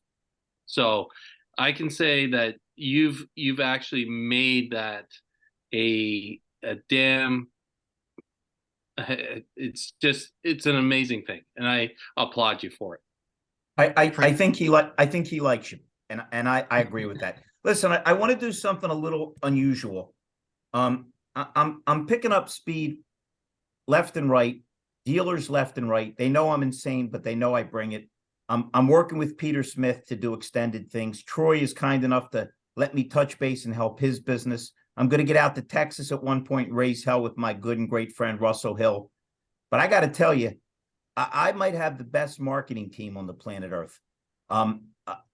So I can say that you've actually made that a damn, it's an amazing thing, and I applaud you for it. I think he likes you, and I agree with that. Listen, I want to do something a little unusual. I'm picking up speed left and right, dealers left and right. They know I'm insane, but they know I bring it. I'm working with Peter Smith to do extended things. Troy is kind enough to let me touch base and help his business. I'm going to get out to Texas at one point and raise hell with my good and great friend Russell Hill. But I got to tell you, I might have the best marketing team on the planet Earth.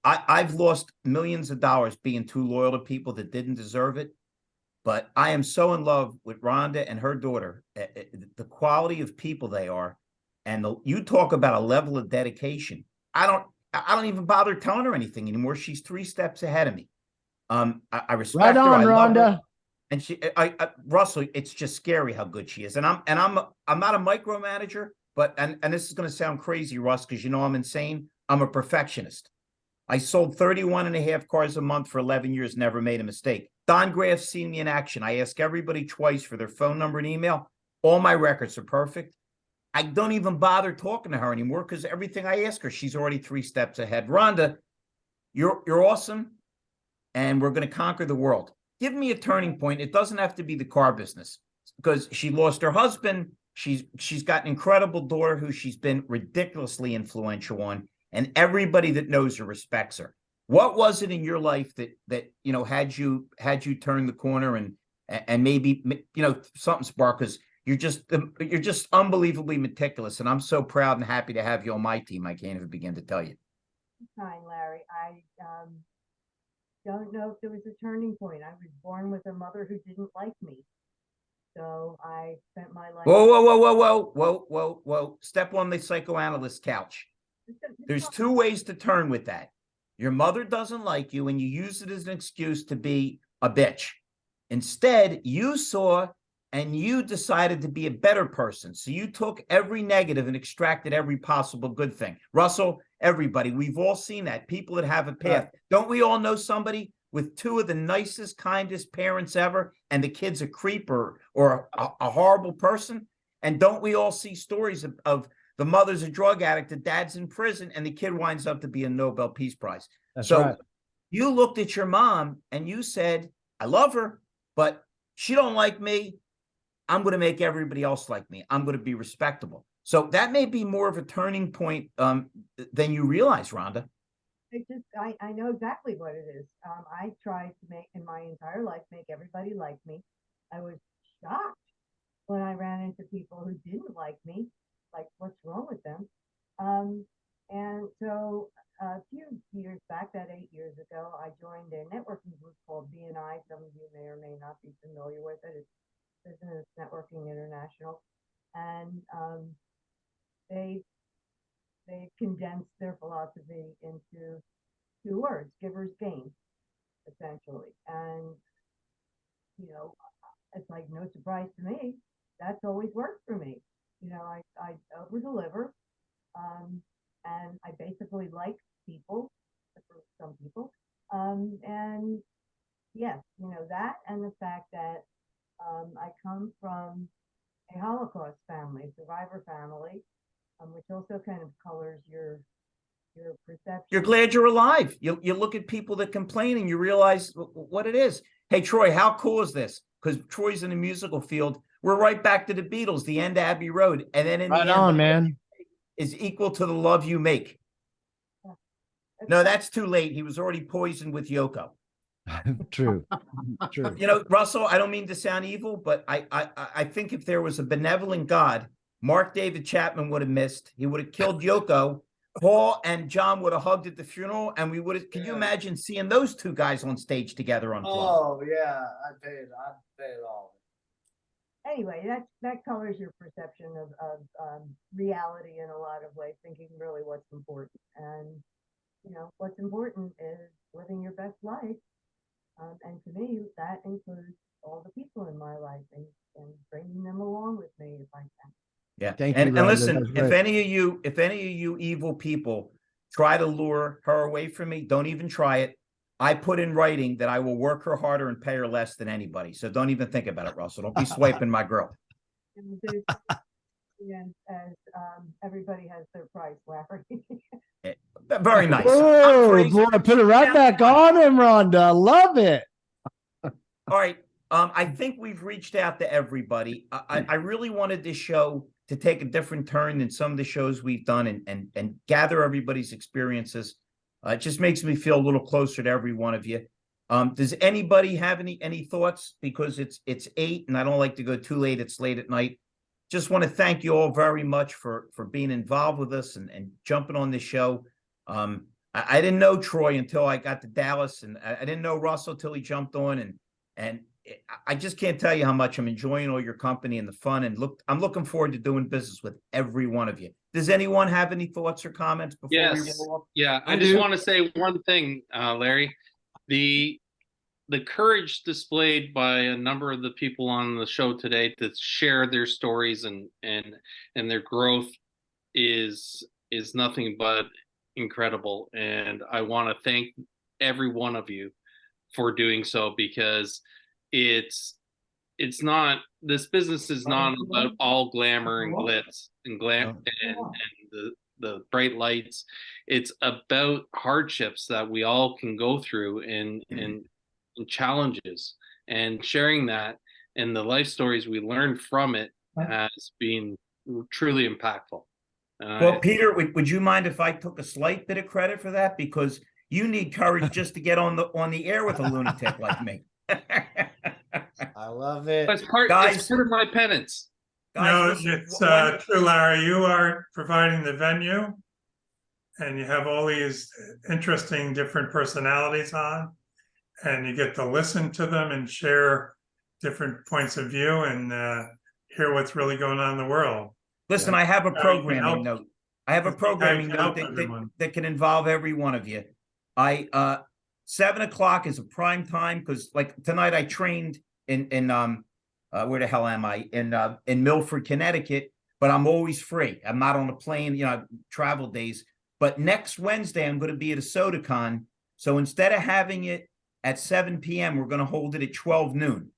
I've lost millions of dollars being too loyal to people that didn't deserve it. But I am so in love with Rhonda and her daughter, the quality of people they are. And you talk about a level of dedication. I don't even bother telling her anything anymore. She's 3 steps ahead of me. I respect her. I love her. And Russell, it's just scary how good she is. And I'm not a micromanager, but and this is going to sound crazy, Russ, because you know I'm insane. I'm a perfectionist. I sold 31 and a half cars a month for 11 years, never made a mistake. Don Graff's seen me in action. I ask everybody twice for their phone number and email. All my records are perfect. I don't even bother talking to her anymore because everything I ask her, she's already 3 steps ahead. Rhonda, you're awesome, and we're going to conquer the world. Give me a turning point. It doesn't have to be the car business because she lost her husband. She's got an incredible daughter who she's been ridiculously influential on, and everybody that knows her respects her. What was it in your life that you know had you turn the corner and maybe something sparked? Because you're just unbelievably meticulous, and I'm so proud and happy to have you on my team. I can't even begin to tell you. Fine, Larry. I don't know if there was a turning point. I was born with a mother who didn't like me, so I spent my life. Whoa! Step on the psychoanalyst couch. There's 2 ways to turn with that. Your mother doesn't like you, and you use it as an excuse to be a bitch. Instead, you saw and you decided to be a better person. So you took every negative and extracted every possible good thing. Russell, everybody, we've all seen that. People that have a path. Don't we all know somebody with 2 of the nicest, kindest parents ever, and the kid's a creep or a horrible person? And don't we all see stories of the mother's a drug addict, the dad's in prison, and the kid winds up to be a Nobel Peace Prize? That's right. You looked at your mom and you said, I love her, but she don't like me. I'm going to make everybody else like me. I'm going to be respectable. So that may be more of a turning point than you realize, Rhonda. I know exactly what it is. I tried to make in my entire life, make everybody like me. I was shocked when I ran into people who didn't like me, like what's wrong with them? And so a few years back, that 8 years ago, I joined a networking group called BNI. Some of you may or may not be familiar with it. It's Business Networking International. And they condensed their philosophy into two words, giver's gain, essentially. And, it's like no surprise to me. That's always worked for me. I over deliver, and I basically like people, for some people. And yes, that, and the fact that I come from a Holocaust family, survivor family, which also kind of colors your perception. You're glad you're alive. You look at people that complain and you realize what it is. Hey, Troy, how cool is this? Because Troy's in the musical field. We're right back to the Beatles, the end of Abbey Road. And then in Right the end, on, man. is equal to the love you make. Yeah. No, that's too late. He was already poisoned with Yoko. True. True. Russell, I don't mean to sound evil, but I think if there was a benevolent God, Mark David Chapman would have missed. He would have killed Yoko. Paul and John would have hugged at the funeral, and we would have. Can you imagine seeing those two guys on stage together on? Oh yeah, I'd pay it all. Anyway, that colors your perception of reality in a lot of ways, thinking really what's important. And what's important is living your best life. And to me, that includes all the people in my life and bringing them along with me if I can. Yeah. Thank you, And Rhonda. listen, if any of you evil people try to lure her away from me, don't even try it. I put in writing that I will work her harder and pay her less than anybody. So don't even think about it, Russell. Don't be swiping my girl. And as everybody has their price, Larry. Very nice. Oh boy, put it right back on him, Rhonda. Love it. All right. I think we've reached out to everybody. I really wanted this show to take a different turn than some of the shows we've done and gather everybody's experiences. It just makes me feel a little closer to every one of you. Does anybody have any thoughts? Because it's 8 and I don't like to go too late. It's late at night. Just want to thank you all very much for being involved with us and jumping on this show. I didn't know Troy until I got to Dallas, and I didn't know Russell till he jumped on, and I just can't tell you how much I'm enjoying all your company and the fun, and I'm looking forward to doing business with every one of you. Does anyone have any thoughts or comments before we roll up? Yeah, I just want to say one thing, Larry. The courage displayed by a number of the people on the show today to share their stories and their growth is nothing but incredible. And I want to thank every one of you for doing so, because it's not, this business is not about all glamour and glitz and glam and the bright lights. It's about hardships that we all can go through and challenges, and sharing that and the life stories we learned from it has been truly impactful. Well, Peter, would you mind if I took a slight bit of credit for that? Because you need courage just to get on the air with a lunatic like me. I love it. It's part of my penance. Guys, no, it's true, Larry. You are providing the venue, and you have all these interesting different personalities on, and you get to listen to them and share different points of view and hear what's really going on in the world. Listen, I have a programming note. I have a programming note that can involve every one of you. 7 o'clock is a prime time, because like tonight I trained in where the hell am I? In Milford, Connecticut, but I'm always free. I'm not on a plane, travel days. But next Wednesday I'm going to be at a SodaCon. So instead of having it at 7 p.m., we're going to hold it at 12 noon.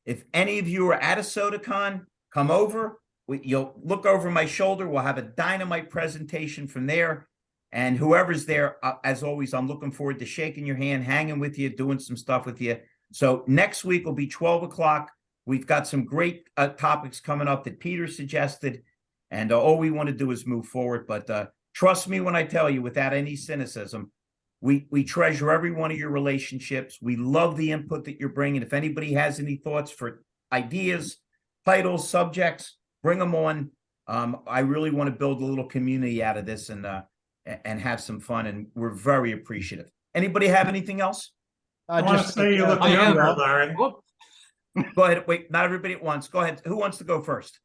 If any of you are at a SodaCon, come over. You'll look over my shoulder. We'll have a dynamite presentation from there. And whoever's there, as always, I'm looking forward to shaking your hand, hanging with you, doing some stuff with you. So next week will be 12 o'clock. We've got some great topics coming up that Peter suggested. And all we want to do is move forward. But trust me when I tell you, without any cynicism, we treasure every one of your relationships. We love the input that you're bringing. If anybody has any thoughts for ideas, titles, subjects, bring them on. I really want to build a little community out of this and have some fun, and we're very appreciative. Anybody have anything else? I want to say you look younger, Larry. Go ahead. Wait, not everybody at once. Go ahead. Who wants to go first?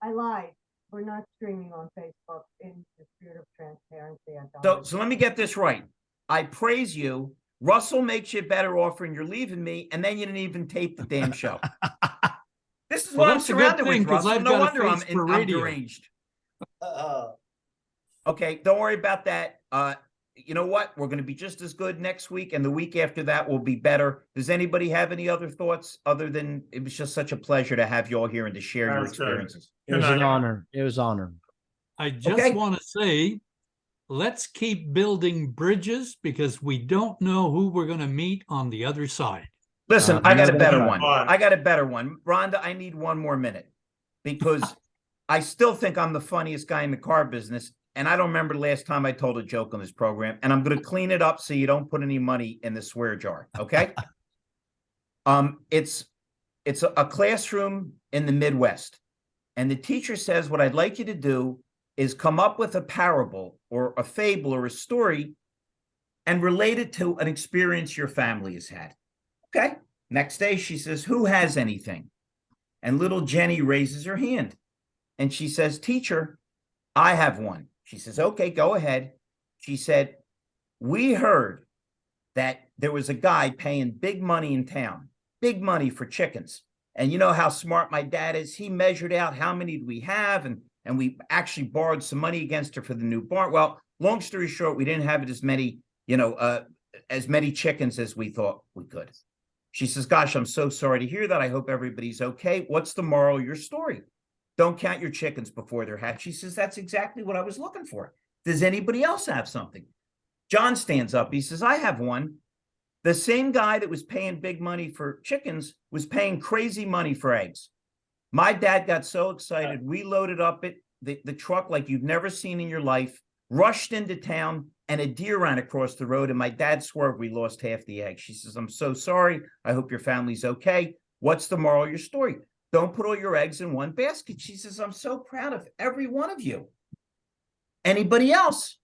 I lied. We're not streaming on Facebook in the spirit of transparency. So let me get this right. I praise you. Russell makes you a better offer and you're leaving me, and then you didn't even tape the damn show. This is Well, what I'm that's a good surrounded thing, with, 'cause Russell. I've No got a wonder face for I'm radio. deranged. Okay, don't worry about that. You know what? We're going to be just as good next week, and the week after that will be better. Does anybody have any other thoughts other than it was just such a pleasure to have you all here and to share your Sounds good. experiences? It was an honor. It was an honor. I just want to say, let's keep building bridges because we don't know who we're going to meet on the other side. Listen, I got a better one. fun. I got a better one. Rhonda, I need one more minute because I still think I'm the funniest guy in the car business. And I don't remember the last time I told a joke on this program. And I'm going to clean it up so you don't put any money in the swear jar. Okay. It's a classroom in the Midwest. And the teacher says, what I'd like you to do is come up with a parable or a fable or a story and relate it to an experience your family has had. Okay. Next day, she says, who has anything? And little Jenny raises her hand and she says, teacher, I have one. She says, okay, go ahead. She said, we heard that there was a guy paying big money in town, big money for chickens. And you know how smart my dad is. He measured out how many do we have, and we actually borrowed some money against her for the new barn. Well, long story short, we didn't have it as many, as many chickens as we thought we could. She says, gosh, I'm so sorry to hear that. I hope everybody's okay. What's the moral of your story? Don't count your chickens before they're hatched. She says, that's exactly what I was looking for. Does anybody else have something? John stands up. He says, I have one. The same guy that was paying big money for chickens was paying crazy money for eggs. My dad got so excited. We loaded up the truck like you've never seen in your life, rushed into town, and a deer ran across the road. And my dad swerved. We lost half the eggs. She says, I'm so sorry. I hope your family's okay. What's the moral of your story? Don't put all your eggs in one basket. She says, I'm so proud of every one of you. Anybody else?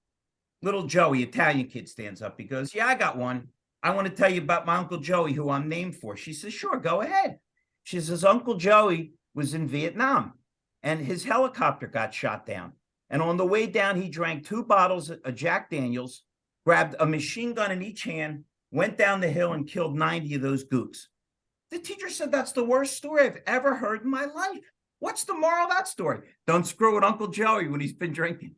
Little Joey, Italian kid, stands up. He goes, yeah, I got one. I want to tell you about my Uncle Joey, who I'm named for. She says, sure, go ahead. She says, Uncle Joey was in Vietnam and his helicopter got shot down. And on the way down, he drank 2 bottles of Jack Daniels, grabbed a machine gun in each hand, went down the hill and killed 90 of those gooks. The teacher said, that's the worst story I've ever heard in my life. What's the moral of that story? Don't screw with Uncle Joey when he's been drinking.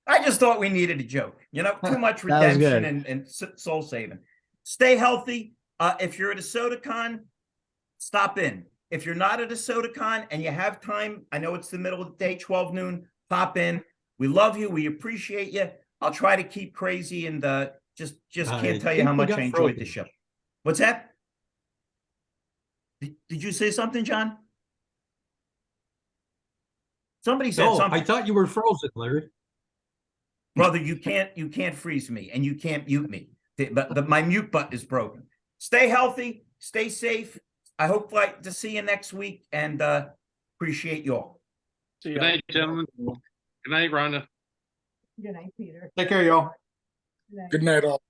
I just thought we needed a joke. Too much redemption and soul saving. Stay healthy. If you're at a SodaCon, stop in. If you're not at a SodaCon and you have time, I know it's the middle of the day, 12 noon, pop in. We love you. We appreciate you. I'll try to keep crazy and just can't tell you how much I enjoyed the show. What's that? Did you say something, John? Somebody said something. I thought you were frozen, Larry. Brother, you can't freeze me and you can't mute me. But my mute button is broken. Stay healthy, stay safe. I hope to see you next week and appreciate you all. Good night, gentlemen. Good night, Rhonda. Good night, Peter. Take care, y'all. Good night. Good night, all.